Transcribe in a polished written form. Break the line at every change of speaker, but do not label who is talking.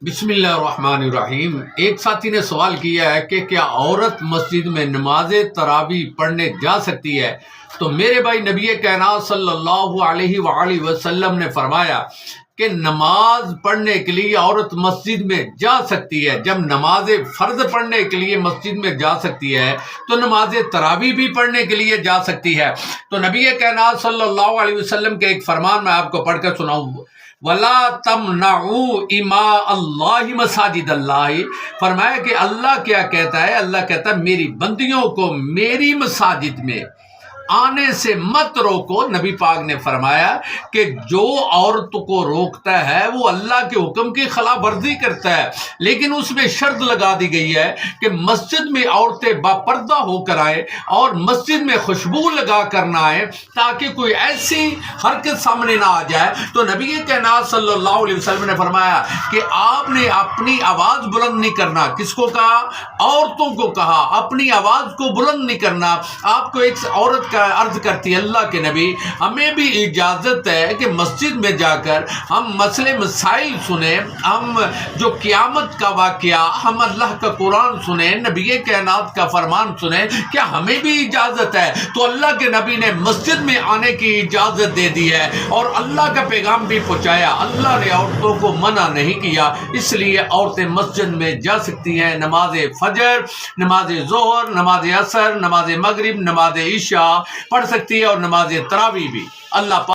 بسم اللہ الرحمن الرحیم۔ ایک ساتھی نے سوال کیا ہے کہ کیا عورت مسجد میں نماز تراویح پڑھنے جا سکتی ہے؟ تو میرے بھائی، نبی کائنات صلی اللہ علیہ وآلہ وسلم نے فرمایا کہ نماز پڑھنے کے لیے عورت مسجد میں جا سکتی ہے۔ جب نماز فرض پڑھنے کے لیے مسجد میں جا سکتی ہے تو نماز تراویح بھی پڑھنے کے لیے جا سکتی ہے۔ تو نبی کائنات صلی اللہ علیہ وسلم کے ایک فرمان میں آپ کو پڑھ کر سناؤں، وَلَا تَمْنَعُوا إِمَاءَ اللَّهِ مَسَاجِدَ اللَّهِ۔ فرمایا کہ اللہ کیا کہتا ہے؟ اللہ کہتا ہے میری بندیوں کو میری مساجد میں آنے سے مت روکو۔ نبی پاک نے فرمایا کہ جو عورت کو روکتا ہے وہ اللہ کے حکم کی خلاف ورزی کرتا ہے، لیکن اس میں شرط لگا دی گئی ہے کہ مسجد میں عورتیں باپردہ ہو کر آئیں اور مسجد میں خوشبو لگا کر نہ آئیں، تاکہ کوئی ایسی حرکت سامنے نہ آ جائے۔ تو نبی کائنات صلی اللہ علیہ وسلم نے فرمایا کہ آپ نے اپنی آواز بلند نہیں کرنا۔ کس کو کہا؟ عورتوں کو کہا اپنی آواز کو بلند نہیں کرنا۔ آپ کو ایک عورت کا عرض کرتی ہے، اللہ کے نبی ہمیں بھی اجازت ہے کہ مسجد میں جا کر ہم مسئلے مسائل سنیں، ہم جو قیامت کا واقعہ، ہم اللہ کا قرآن سنیں، نبی کائنات کا فرمان سنیں، کیا ہمیں بھی اجازت ہے؟ تو اللہ کے نبی نے مسجد میں آنے کی اجازت دے دی ہے اور اللہ کا پیغام بھی پہنچایا۔ اللہ نے عورتوں کو منع نہیں کیا، اس لیے عورتیں مسجد میں جا سکتی ہیں۔ نماز فجر، نماز ظہر، نماز عصر، نماز مغرب، نماز عشاء پڑھ سکتی ہے اور نماز تراویح بھی۔ اللہ